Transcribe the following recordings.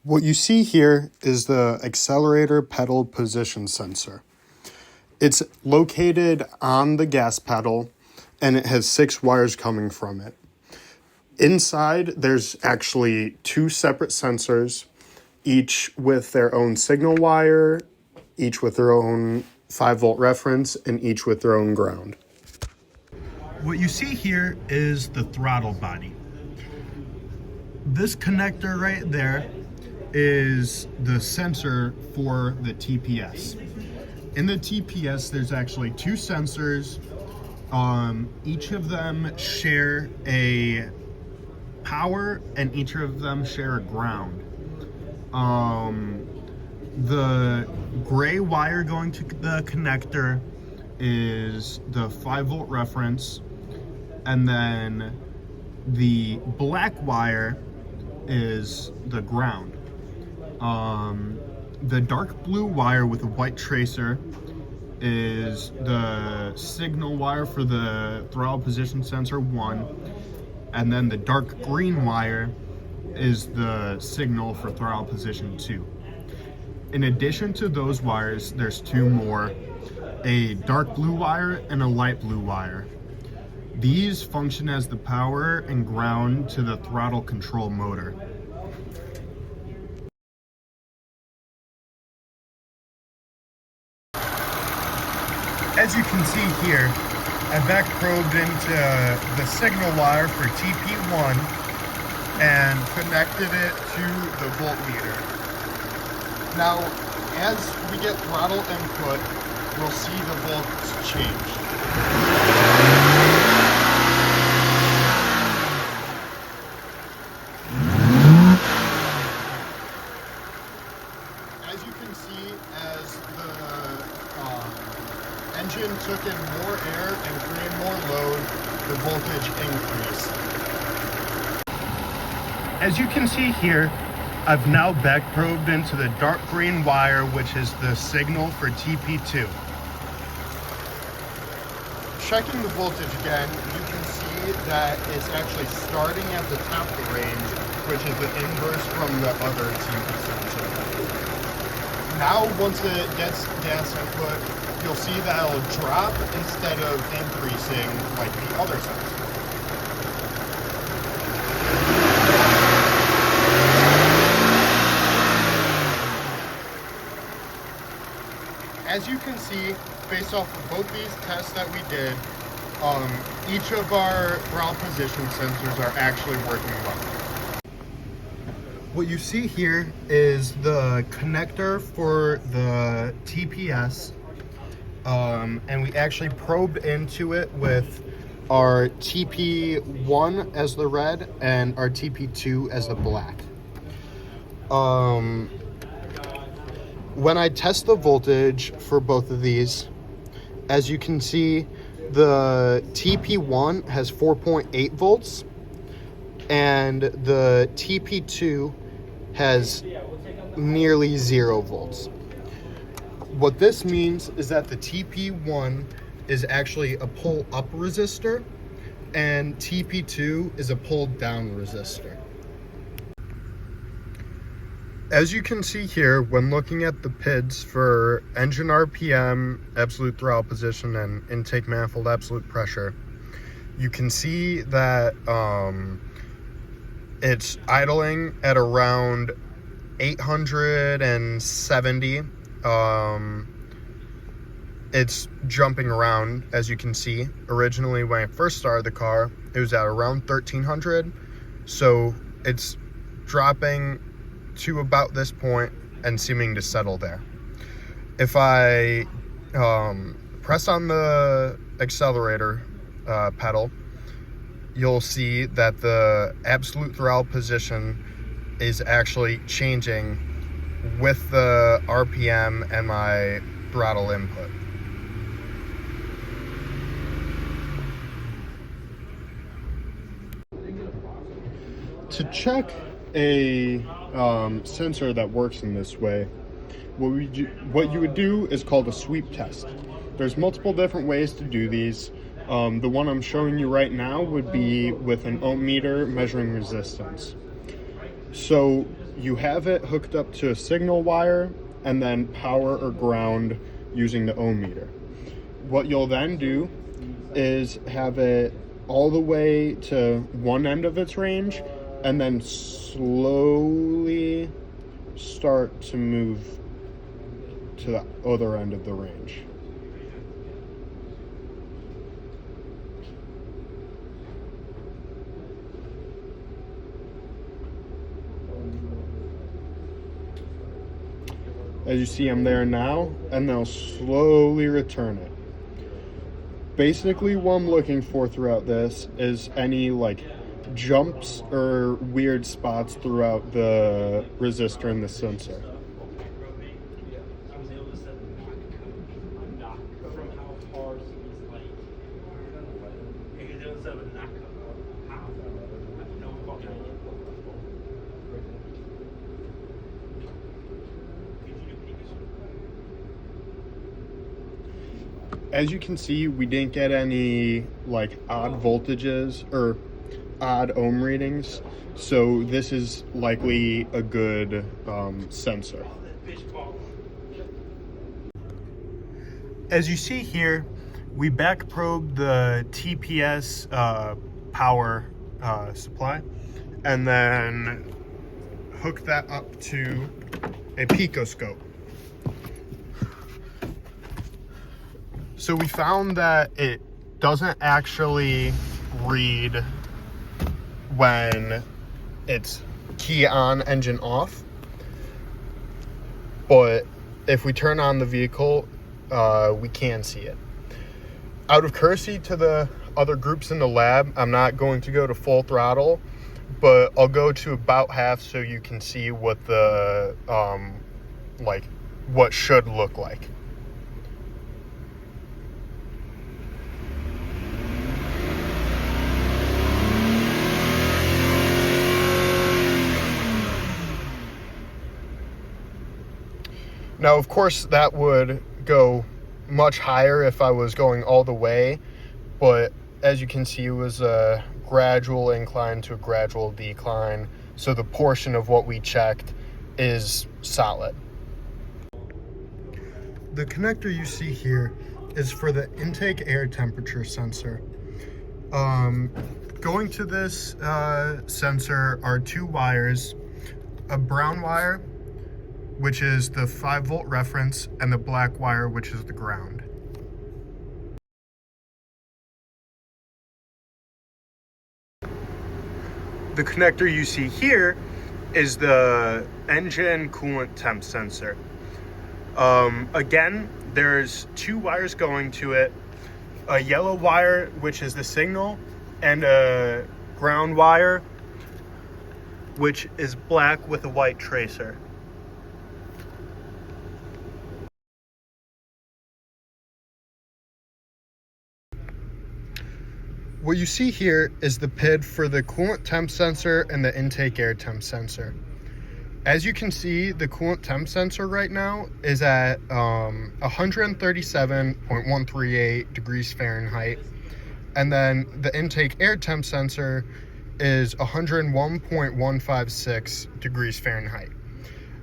What you see here is the accelerator pedal position sensor. It's located on the gas pedal and it has 6 wires coming from it. Inside, there's actually 2 separate sensors, each with their own signal wire, each with their own 5-volt reference, and each with their own ground. What you see here is the throttle body. This connector right there is the sensor for the TPS. In the TPS, there's actually 2 sensors. Each of them share a power and each of them share a ground. The gray wire going to the connector is the 5-volt reference, and then the black wire is the ground. The dark blue wire with a white tracer is the signal wire for the throttle position sensor 1, and then the dark green wire is the signal for throttle position 2. In addition to those wires, there's 2 more, a dark blue wire and a light blue wire. These function as the power and ground to the throttle control motor. As you can see here, I back probed into the signal wire for TP1 and connected it to the voltmeter. Now, as we get throttle input, we'll see the volts change. As you can see, as the engine took in more air and created more load, the voltage increased. As you can see here, I've now back probed into the dark green wire, which is the signal for TP2. Checking the voltage again, you can see that it's actually starting at the top of the range, which is the inverse from the other TP sensor. Now, once it gets gas input, you'll see that it'll drop instead of increasing like the other sensor. As you can see, based off of both these tests that we did, each of our throttle position sensors are actually working well. What you see here is the connector for the TPS, and we actually probed into it with our TP1 as the red and our TP2 as the black. When I test the voltage for both of these, as you can see, the TP1 has 4.8 volts and the TP2 has nearly 0 volts. What this means is that the TP1 is actually a pull up resistor and TP2 is a pull down resistor. As you can see here, when looking at the PIDs for engine RPM, absolute throttle position, and intake manifold absolute pressure, you can see that it's idling at around 870. It's jumping around, as you can see. Originally, when I first started the car, it was at around 1300. So it's dropping to about this point and seeming to settle there. If I press on the accelerator pedal, you'll see that the absolute throttle position is actually changing with the RPM and my throttle input. To check a sensor that works in this way, what you would do is called a sweep test. There's multiple different ways to do these. The one I'm showing you right now would be with an ohm meter measuring resistance. So you have it hooked up to a signal wire and then power or ground using the ohm meter. What you'll then do is have it all the way to one end of its range and then slowly start to move to the other end of the range. As you see, I'm there now, and they'll slowly return it. Basically, what I'm looking for throughout this is any like jumps or weird spots throughout the resistor and the sensor. As you can see, we didn't get any like odd voltages or odd ohm readings, so this is likely a good sensor. As you see here, we back probed the TPS power supply and then hooked that up to a picoscope. So we found that it doesn't actually read when it's key on, engine off. But if we turn on the vehicle, we can see it. Out of courtesy to the other groups in the lab, I'm not going to go to full throttle, but I'll go to about half so you can see what the, what should look like. Now, of course, that would go much higher if I was going all the way, but as you can see, it was a gradual incline to a gradual decline, so the portion of what we checked is solid. The connector you see here is for the intake air temperature sensor. Going to this sensor are two wires, a brown wire, which is the 5-volt reference, and the black wire, which is the ground. The connector you see here is the engine coolant temp sensor. Again, there's two wires going to it, a yellow wire, which is the signal, and a ground wire, which is black with a white tracer. What you see here is the PID for the coolant temp sensor and the intake air temp sensor. As you can see, the coolant temp sensor right now is at 137.138 degrees Fahrenheit. And then the intake air temp sensor is 101.156 degrees Fahrenheit.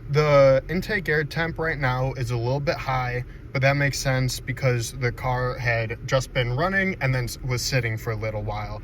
The intake air temp right now is a little bit high, but that makes sense because the car had just been running and then was sitting for a little while.